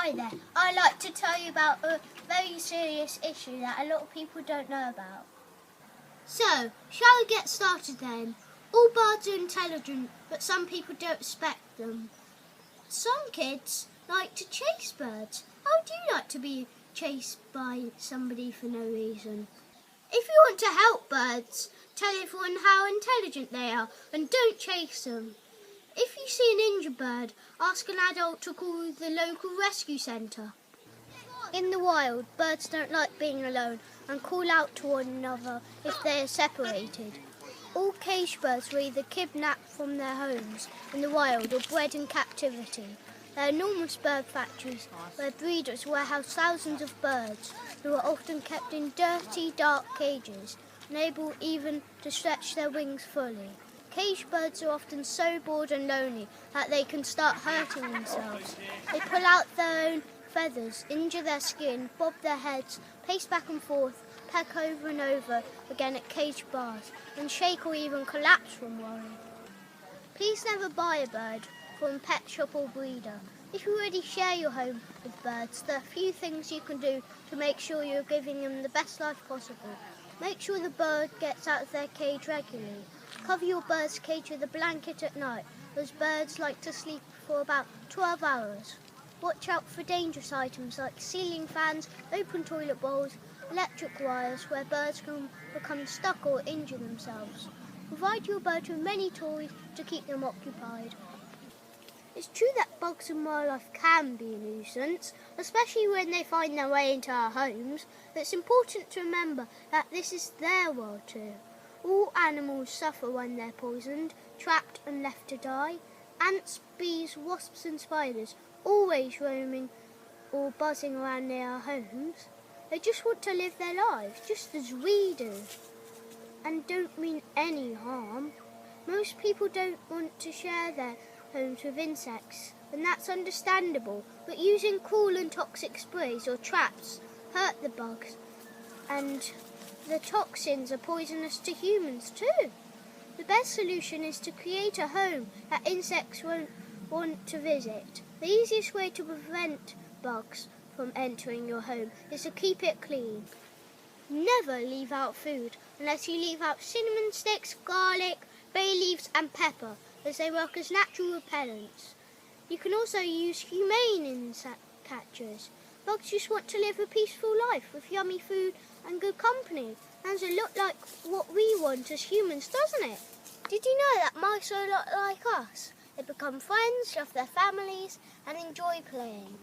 Hi there, I'd like to tell you about a very serious issue that a lot of people don't know about. So, shall we get started then? All birds are intelligent, but some people don't respect them. Some kids like to chase birds. How would you like to be chased by somebody for no reason? If you want to help birds, tell everyone how intelligent they are and don't chase them. If you see an injured bird, ask an adult to call the local rescue centre. In the wild, birds don't like being alone and call out to one another if they are separated. All caged birds were either kidnapped from their homes in the wild or bred in captivity. There are enormous bird factories where breeders warehouse thousands of birds who are often kept in dirty, dark cages, unable even to stretch their wings fully. Caged birds are often so bored and lonely that they can start hurting themselves. They pull out their own feathers, injure their skin, bob their heads, pace back and forth, peck over and over again at caged bars, and shake or even collapse from worry. Please never buy a bird from a pet shop or breeder. If you already share your home with birds, there are a few things you can do to make sure you're giving them the best life possible. Make sure the bird gets out of their cage regularly. Cover your bird's cage with a blanket at night, as birds like to sleep for about 12 hours. Watch out for dangerous items like ceiling fans, open toilet bowls, electric wires where birds can become stuck or injure themselves. Provide your bird with many toys to keep them occupied. It's true that bugs and wildlife can be a nuisance, especially when they find their way into our homes, but it's important to remember that this is their world too. All animals suffer when they're poisoned, trapped and left to die. Ants, bees, wasps and spiders, always roaming or buzzing around near our homes. They just want to live their lives, just as we do, and don't mean any harm. Most people don't want to share their homes with insects, and that's understandable, but using cruel and toxic sprays or traps hurt the bugs, and the toxins are poisonous to humans too. The best solution is to create a home that insects won't want to visit. The easiest way to prevent bugs from entering your home is to keep it clean. Never leave out food unless you leave out cinnamon sticks, garlic, bay leaves and pepper, as they work as natural repellents. You can also use humane insect catchers. Bugs just want to live a peaceful life with yummy food and good company. Sounds a lot like what we want as humans, doesn't it? Did you know that mice are a lot like us? They become friends, love their families and enjoy playing.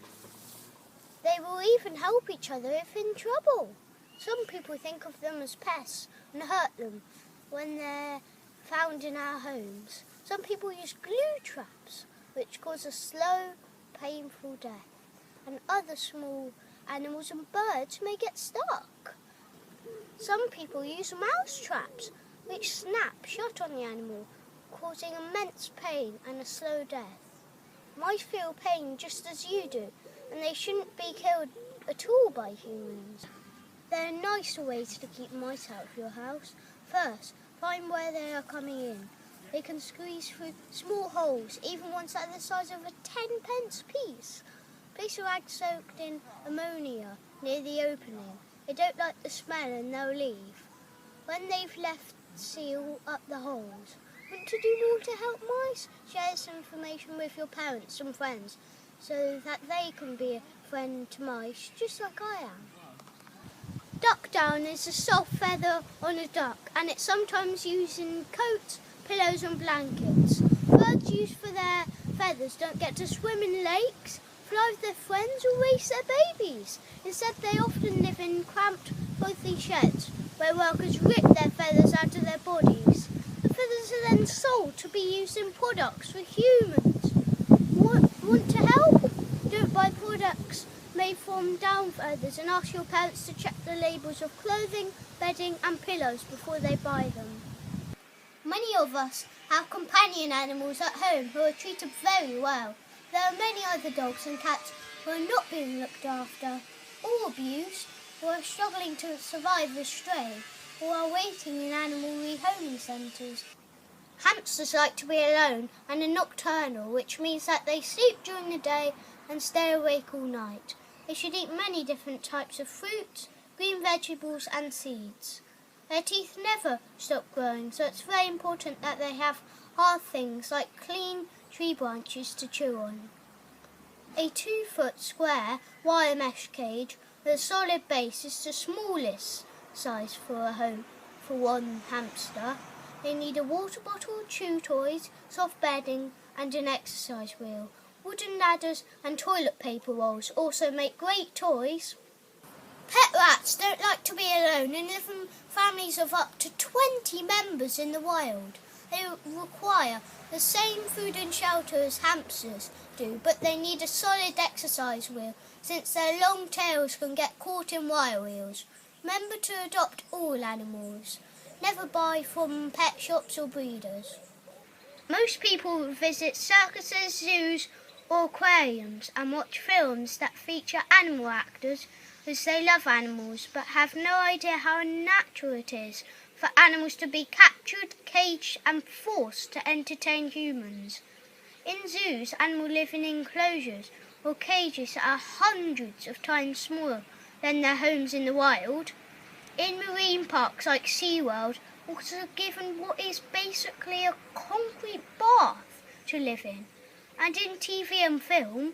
They will even help each other if in trouble. Some people think of them as pests and hurt them when they're found in our homes. Some people use glue traps, which cause a slow, painful death, and other small animals and birds may get stuck. Some people use mouse traps, which snap shut on the animal, causing immense pain and a slow death. Mice feel pain just as you do, and they shouldn't be killed at all by humans. There are nicer ways to keep mice out of your house. First, find where they are coming in. They can squeeze through small holes, even ones that are the size of a 10-pence piece. Place a rag soaked in ammonia near the opening. They don't like the smell and they'll leave. When they've left, seal up the holes. Want to do more to help mice? Share this information with your parents and friends so that they can be a friend to mice just like I am. Duck down is a soft feather on a duck, and it's sometimes used in coats, pillows and blankets. Birds used for their feathers don't get to swim in lakes, fly with their friends or raise their babies. Instead, they often live in cramped, filthy sheds where workers rip their feathers out of their bodies. The feathers are then sold to be used in products for humans. Want to help? Don't buy products made from down feathers, and ask your parents to check the labels of clothing, bedding and pillows before they buy them. Many of us have companion animals at home who are treated very well. There are many other dogs and cats who are not being looked after or abused, who are struggling to survive as stray, or are waiting in animal rehoming centres. Hamsters like to be alone and are nocturnal, which means that they sleep during the day and stay awake all night. They should eat many different types of fruit, green vegetables and seeds. Their teeth never stop growing, so it's very important that they have hard things like clean tree branches to chew on. A 2-foot square wire mesh cage with a solid base is the smallest size for a home for one hamster. They need a water bottle, chew toys, soft bedding and an exercise wheel. Wooden ladders and toilet paper rolls also make great toys. Pet rats don't like to be alone and live in families of up to 20 members in the wild. They require the same food and shelter as hamsters do, but they need a solid exercise wheel since their long tails can get caught in wire wheels. Remember to adopt all animals. Never buy from pet shops or breeders. Most people visit circuses, zoos or aquariums and watch films that feature animal actors as they love animals but have no idea how unnatural it is for animals to be captured, caged and forced to entertain humans. In zoos, animals live in enclosures or cages that are hundreds of times smaller than their homes in the wild. In marine parks like SeaWorld, also given what is basically a concrete bath to live in. And in TV and film,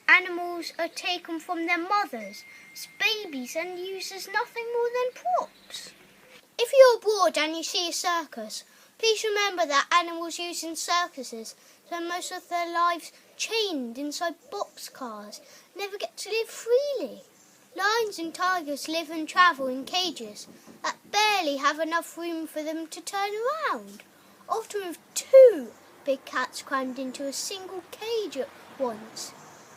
animals are taken from their mothers as babies and used as nothing more than props. If you're abroad and you see a circus, please remember that animals used in circuses spend most of their lives chained inside boxcars, never get to live freely. Lions and tigers live and travel in cages that barely have enough room for them to turn around, often with 2 big cats crammed into a single cage at once.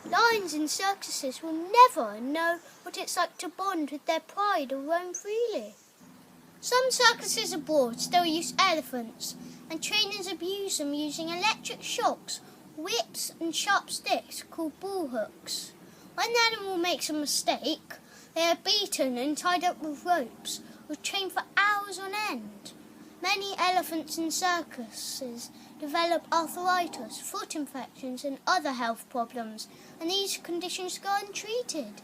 Lions in circuses will never know what it's like to bond with their pride or roam freely. Some circuses abroad still use elephants, and trainers abuse them using electric shocks, whips and sharp sticks called bull hooks. When the animal makes a mistake, they are beaten and tied up with ropes or trained for hours on end. Many elephants in circuses develop arthritis, foot infections and other health problems, and these conditions go untreated.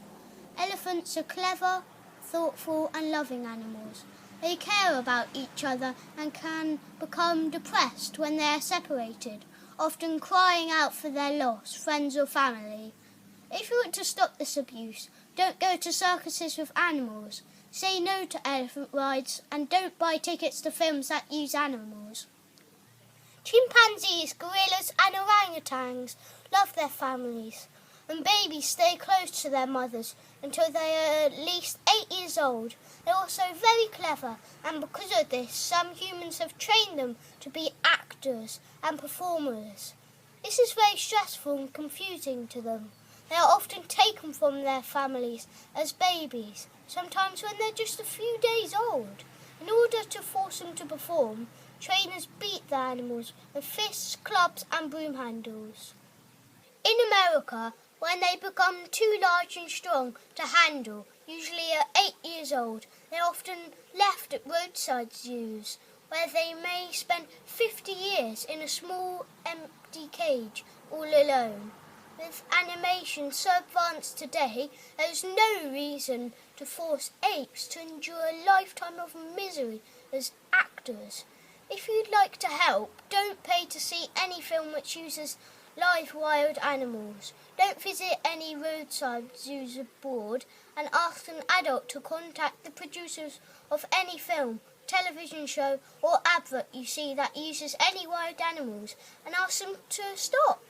Elephants are clever, thoughtful and loving animals. They care about each other and can become depressed when they are separated, often crying out for their lost friends or family. If you want to stop this abuse, don't go to circuses with animals, say no to elephant rides and don't buy tickets to films that use animals. Chimpanzees, gorillas and orangutans love their families, and babies stay close to their mothers until they are at least 8 years old. They're also very clever, and because of this, some humans have trained them to be actors and performers. This is very stressful and confusing to them. They are often taken from their families as babies, sometimes when they're just a few days old. In order to force them to perform, trainers beat the animals with fists, clubs and broom handles. In America, when they become too large and strong to handle, usually at 8 years old, they're often left at roadside zoos, where they may spend 50 years in a small empty cage all alone. With animation so advanced today, there is no reason to force apes to endure a lifetime of misery as actors. If you'd like to help, don't pay to see any film which uses live wild animals. Don't visit any roadside zoos abroad and ask an adult to contact the producers of any film, television show or advert you see that uses any wild animals and ask them to stop.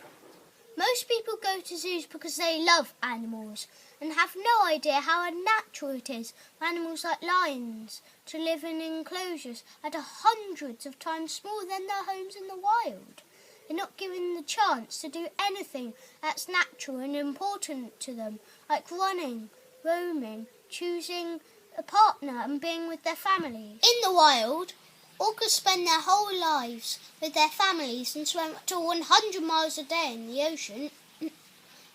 Most people go to zoos because they love animals and have no idea how unnatural it is for animals like lions to live in enclosures that are hundreds of times smaller than their homes in the wild. They're not given the chance to do anything that's natural and important to them, like running, roaming, choosing a partner and being with their family. In the wild, orcas spend their whole lives with their families and swim up to 100 miles a day in the ocean.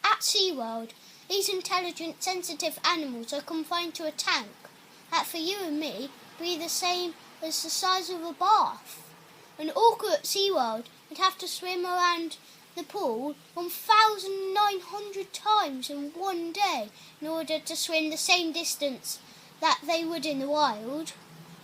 At SeaWorld, these intelligent, sensitive animals are confined to a tank that for you and me would be the same as the size of a bath. An orca at SeaWorld would have to swim around the pool 1,900 times in one day in order to swim the same distance that they would in the wild.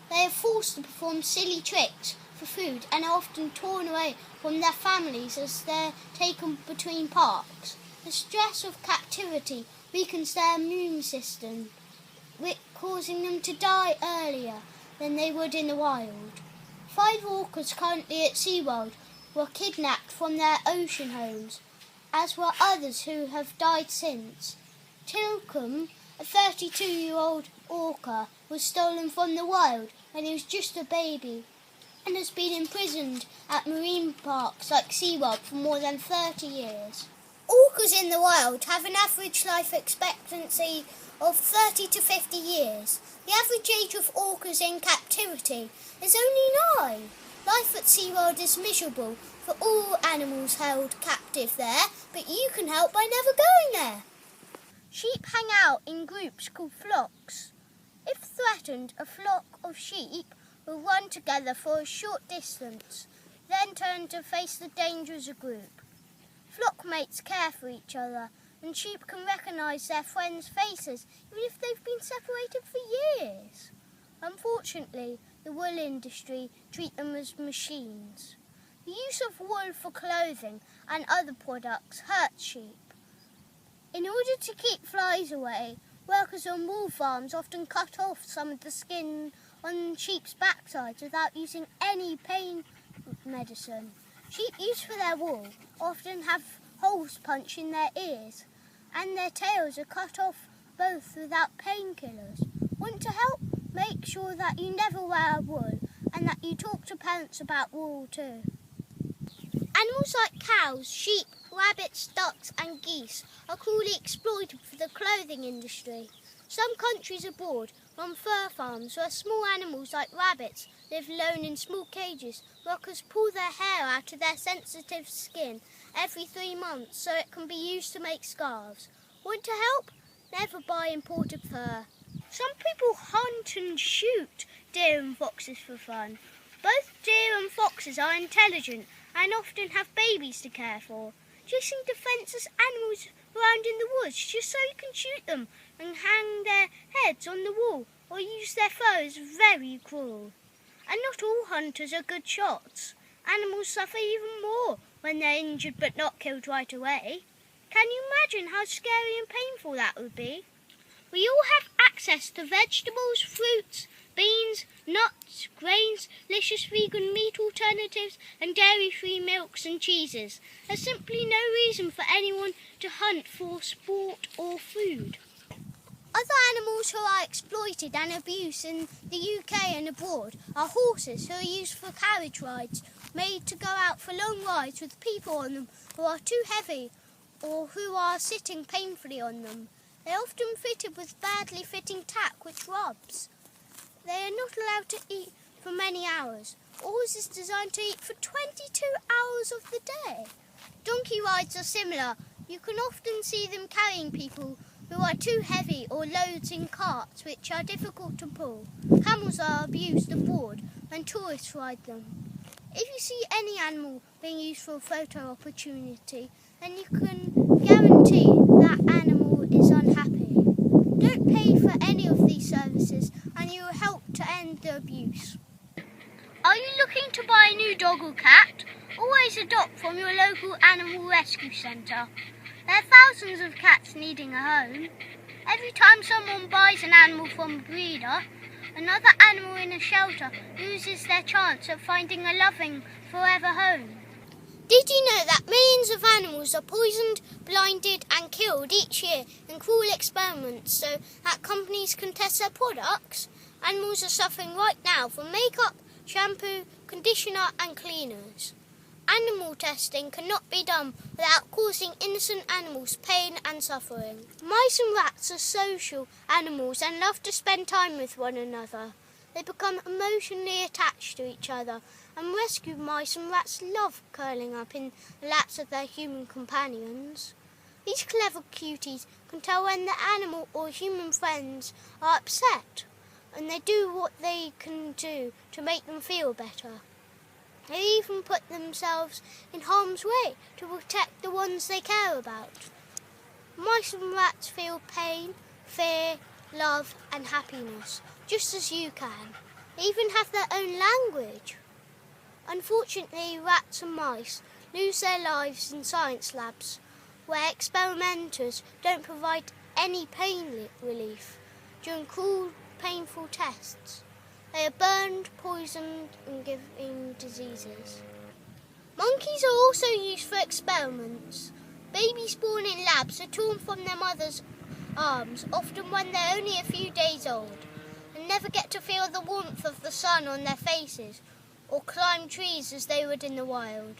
They are forced to perform silly tricks for food and are often torn away from their families as they're taken between parks. The stress of captivity weakens their immune system, causing them to die earlier than they would in the wild. 5 orcas currently at SeaWorld were kidnapped from their ocean homes, as were others who have died since. Tilcomb, a 32-year-old orca, was stolen from the wild when he was just a baby and has been imprisoned at marine parks like SeaWorld for more than 30 years. Orcas in the wild have an average life expectancy of 30 to 50 years. The average age of orcas in captivity is only 9. Life at SeaWorld is miserable for all animals held captive there, but you can help by never going there. Sheep hang out in groups called flocks. If threatened, a flock of sheep will run together for a short distance, then turn to face the danger as a group. Flock mates care for each other, and sheep can recognise their friends' faces even if they've been separated for years. Unfortunately, the wool industry treat them as machines. The use of wool for clothing and other products hurts sheep. In order to keep flies away, workers on wool farms often cut off some of the skin on sheep's backsides without using any pain medicine. Sheep used for their wool often have holes punched in their ears, and their tails are cut off both without painkillers. Want to help? Make sure that you never wear wool and that you talk to parents about wool too. Animals like cows, sheep, rabbits, ducks and geese are cruelly exploited for the clothing industry. Some countries abroad run fur farms where small animals like rabbits live alone in small cages. Workers pull their hair out of their sensitive skin every 3 months so it can be used to make scarves. Want to help? Never buy imported fur. Some people hunt and shoot deer and foxes for fun. Both deer and foxes are intelligent and often have babies to care for. Chasing defenceless animals around in the woods just so you can shoot them and hang their heads on the wall or use their fur is very cruel. And not all hunters are good shots. Animals suffer even more when they're injured but not killed right away. Can you imagine how scary and painful that would be? We all have access to vegetables, fruits, beans, nuts, grains, delicious vegan meat alternatives and dairy-free milks and cheeses. There's simply no reason for anyone to hunt for sport or food. Other animals who are exploited and abused in the UK and abroad are horses who are used for carriage rides, made to go out for long rides with people on them who are too heavy or who are sitting painfully on them. They are often fitted with badly fitting tack which rubs. They are not allowed to eat for many hours. A horse is designed to eat for 22 hours of the day. Donkey rides are similar. You can often see them carrying people who are too heavy or loads in carts which are difficult to pull. Camels are abused abroad when tourists ride them. If you see any animal being used for a photo opportunity, then you can guarantee that animal is unhappy. Don't pay for any of these services and you will help to end the abuse. Are you looking to buy a new dog or cat? Always adopt from your local animal rescue centre. There are thousands of cats needing a home. Every time someone buys an animal from a breeder, another animal in a shelter loses their chance of finding a loving forever home. Did you know that millions of animals are poisoned, blinded and killed each year in cruel experiments so that companies can test their products? Animals are suffering right now from makeup, shampoo, conditioner and cleaners. Animal testing cannot be done without causing innocent animals pain and suffering. Mice and rats are social animals and love to spend time with one another. They become emotionally attached to each other, and rescued mice and rats love curling up in the laps of their human companions. These clever cuties can tell when their animal or human friends are upset, and they do what they can do to make them feel better. They even put themselves in harm's way to protect the ones they care about. Mice and rats feel pain, fear, love and happiness, just as you can. They even have their own language. Unfortunately, rats and mice lose their lives in science labs, where experimenters don't provide any pain relief during cruel, painful tests. They are burned, poisoned and given diseases. Monkeys are also used for experiments. Babies born in labs are torn from their mother's arms, often when they're only a few days old, and never get to feel the warmth of the sun on their faces or climb trees as they would in the wild.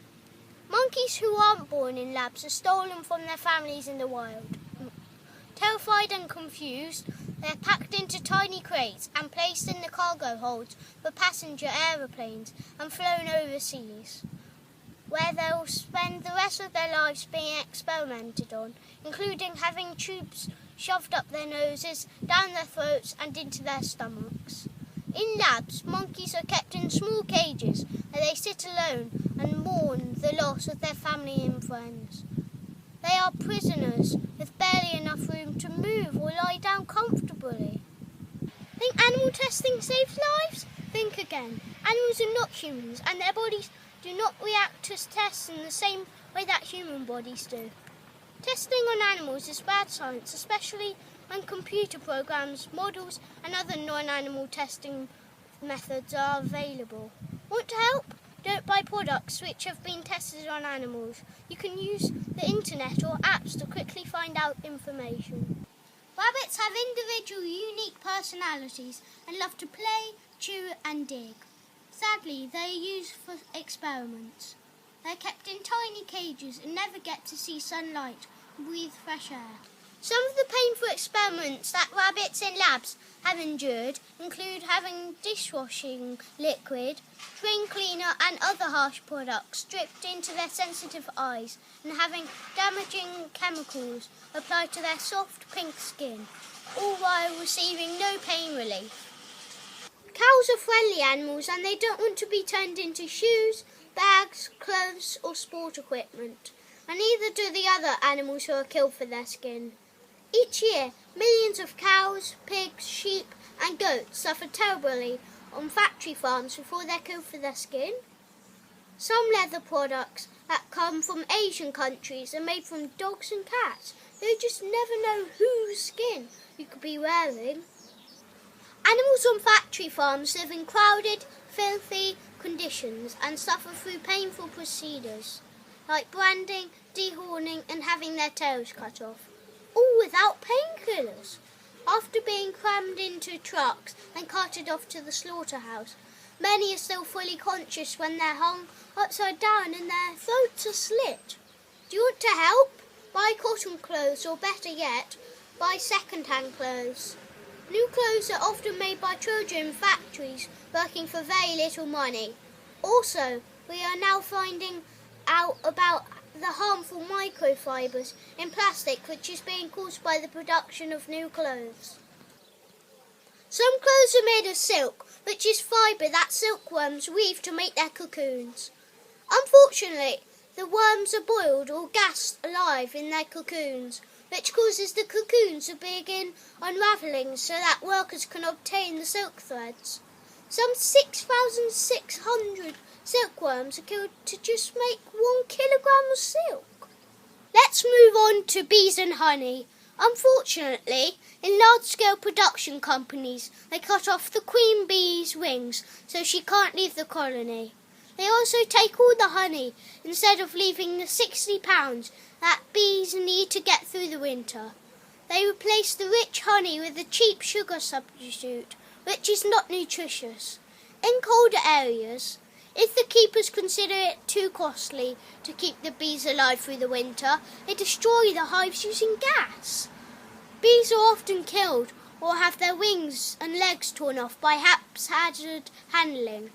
Monkeys who aren't born in labs are stolen from their families in the wild. Terrified and confused, they are packed into tiny crates and placed in the cargo holds for passenger aeroplanes and flown overseas, where they'll spend the rest of their lives being experimented on, including having tubes shoved up their noses, down their throats and into their stomachs. In labs, monkeys are kept in small cages where they sit alone and mourn the loss of their family and friends. They are prisoners with barely enough room to move or lie down comfortably. Think animal testing saves lives? Think again. Animals are not humans and their bodies do not react to tests in the same way that human bodies do. Testing on animals is bad science, especially when computer programs, models and other non-animal testing methods are available. Want to help? Don't buy products which have been tested on animals. You can use the internet or apps to quickly find out information. Rabbits have individual, unique personalities and love to play, chew and dig. Sadly, they are used for experiments. They are kept in tiny cages and never get to see sunlight and breathe fresh air. Some of the painful experiments that rabbits in labs have endured include having dishwashing liquid, spring cleaner and other harsh products dripped into their sensitive eyes and having damaging chemicals applied to their soft pink skin, all while receiving no pain relief. Cows are friendly animals and they don't want to be turned into shoes, bags, clothes or sport equipment, and neither do the other animals who are killed for their skin. Each year, millions of cows, pigs, sheep and goats suffer terribly on factory farms before they're killed for their skin. Some leather products that come from Asian countries are made from dogs and cats. You just never know whose skin you could be wearing. Animals on factory farms live in crowded, filthy conditions and suffer through painful procedures like branding, dehorning and having their tails cut off, all without painkillers. After being crammed into trucks and carted off to the slaughterhouse, many are still fully conscious when they're hung upside down and their throats are slit. Do you want to help? Buy cotton clothes or better yet, buy second-hand clothes. New clothes are often made by Trojan factories working for very little money. Also, we are now finding out about the harmful microfibres in plastic which is being caused by the production of new clothes. Some clothes are made of silk, which is fibre that silkworms weave to make their cocoons. Unfortunately, the worms are boiled or gassed alive in their cocoons, which causes the cocoons to begin unravelling so that workers can obtain the silk threads. Some 6,600 silkworms are killed to just make 1 kilogram of silk. Let's move on to bees and honey. Unfortunately, in large-scale production companies, they cut off the queen bee's wings so she can't leave the colony. They also take all the honey instead of leaving the 60 pounds that bees need to get through the winter. They replace the rich honey with a cheap sugar substitute, which is not nutritious. In colder areas, if the keepers consider it too costly to keep the bees alive through the winter, they destroy the hives using gas. Bees are often killed or have their wings and legs torn off by haphazard handling.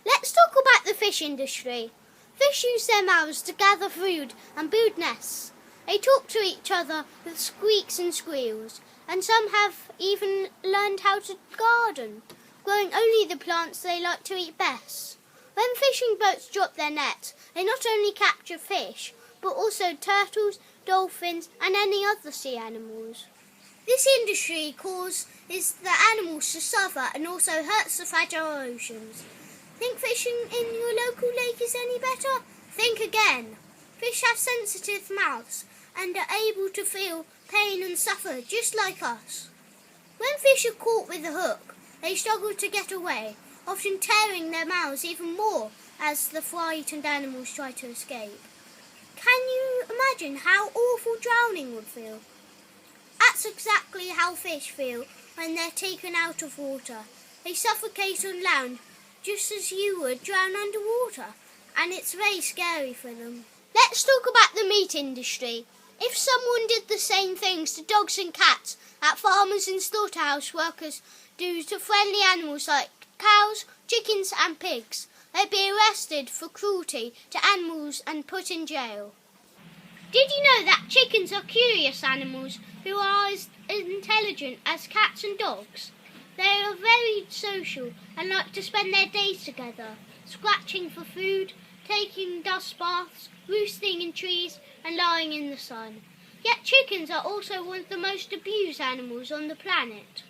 Let's talk about the fish industry. Fish use their mouths to gather food and build nests. They talk to each other with squeaks and squeals, and some have even learned how to garden, growing only the plants they like to eat best. When fishing boats drop their nets, they not only capture fish, but also turtles, dolphins, and any other sea animals. This industry causes the animals to suffer and also hurts the fragile oceans. Think fishing in your local lake is any better? Think again. Fish have sensitive mouths and are able to feel pain and suffer just like us. When fish are caught with a hook, they struggle to get away, often tearing their mouths even more as the frightened animals try to escape. Can you imagine how awful drowning would feel? That's exactly how fish feel when they're taken out of water. They suffocate on land just as you would drown underwater, and it's very scary for them. Let's talk about the meat industry. If someone did the same things to dogs and cats that farmers and slaughterhouse workers do to friendly animals like cows, chickens and pigs, they'd be arrested for cruelty to animals and put in jail. Did you know that chickens are curious animals who are as intelligent as cats and dogs? They are very social and like to spend their days together, scratching for food, taking dust baths, roosting in trees and lying in the sun. Yet chickens are also one of the most abused animals on the planet.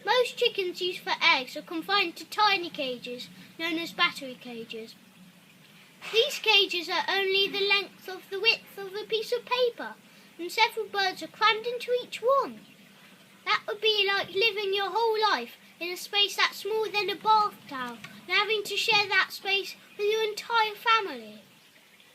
Most chickens used for eggs are confined to tiny cages known as battery cages. These cages are only the length of the width of a piece of paper, and several birds are crammed into each one. That would be like living your whole life in a space that's smaller than a bath towel and having to share that space with your entire family.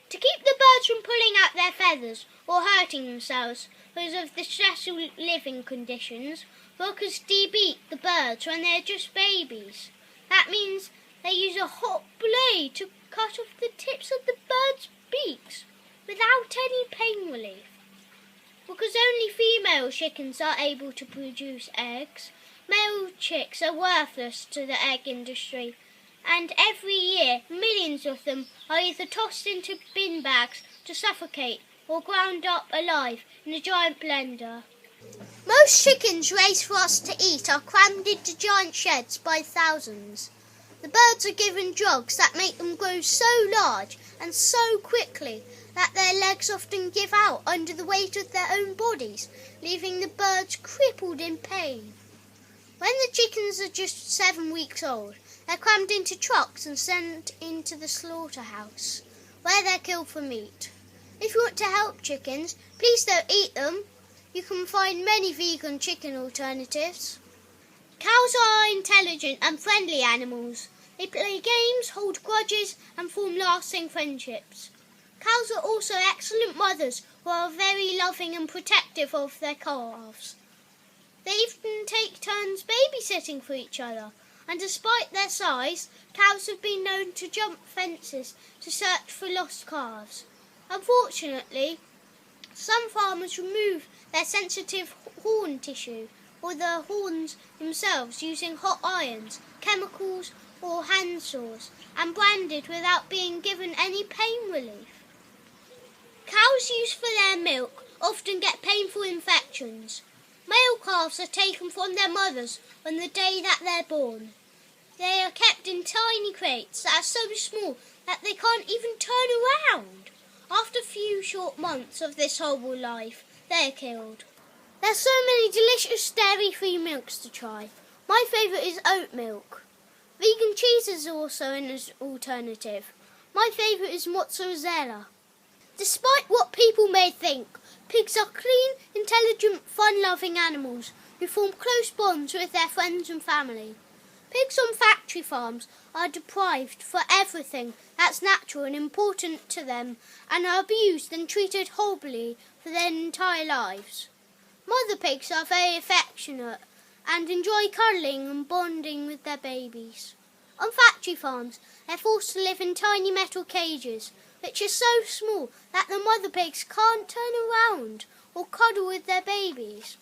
To keep the birds from pulling out their feathers or hurting themselves because of the stressful living conditions, workers debeat the birds when they're just babies. That means they use a hot blade to cut off the tips of the birds' beaks without any pain relief. Because only female chickens are able to produce eggs, male chicks are worthless to the egg industry, and every year millions of them are either tossed into bin bags to suffocate or ground up alive in a giant blender. Most chickens raised for us to eat are crammed into giant sheds by thousands. The birds are given drugs that make them grow so large and so quickly that their legs often give out under the weight of their own bodies, leaving the birds crippled in pain. When the chickens are just 7 weeks old, they're crammed into trucks and sent into the slaughterhouse, where they're killed for meat. If you want to help chickens, please don't eat them. You can find many vegan chicken alternatives. Cows are intelligent and friendly animals. They play games, hold grudges, and form lasting friendships. Cows are also excellent mothers who are very loving and protective of their calves. They even take turns babysitting for each other, and despite their size, cows have been known to jump fences to search for lost calves. Unfortunately, some farmers remove their sensitive horn tissue or the horns themselves using hot irons, chemicals or hand saws, and branded without being given any pain relief. Cows used for their milk often get painful infections. Male calves are taken from their mothers on the day that they're born. They are kept in tiny crates that are so small that they can't even turn around. After a few short months of this horrible life, they are killed. There's so many delicious dairy-free milks to try. My favourite is oat milk. Vegan cheese is also an alternative. My favourite is mozzarella. Despite what people may think, pigs are clean, intelligent, fun-loving animals who form close bonds with their friends and family. Pigs on factory farms are deprived for everything that's natural and important to them and are abused and treated horribly for their entire lives. Mother pigs are very affectionate and enjoy cuddling and bonding with their babies. On factory farms, they're forced to live in tiny metal cages, which are so small that the mother pigs can't turn around or cuddle with their babies.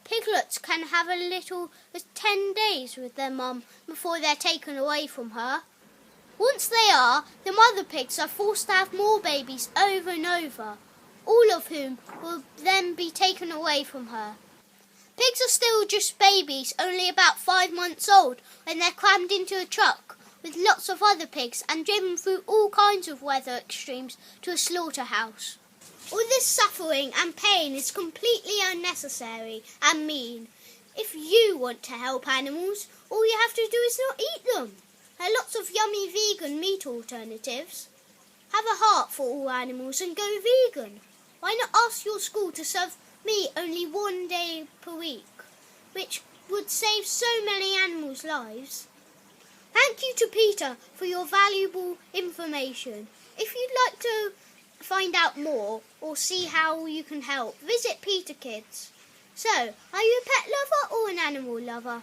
Piglets can have as little as 10 days with their mum before they're taken away from her. Once they are, the mother pigs are forced to have more babies over and over, all of whom will then be taken away from her. Pigs are still just babies, only about 5 months old, when they're crammed into a truck with lots of other pigs and driven through all kinds of weather extremes to a slaughterhouse. All this suffering and pain is completely unnecessary and mean. If you want to help animals, all you have to do is not eat them. There are lots of yummy vegan meat alternatives. Have a heart for all animals and go vegan. Why not ask your school to serve meat only 1 day per week, which would save so many animals' lives? Thank you to PETA for your valuable information. If you'd like to find out more or see how you can help, visit PETA Kids. So, are you a pet lover or an animal lover?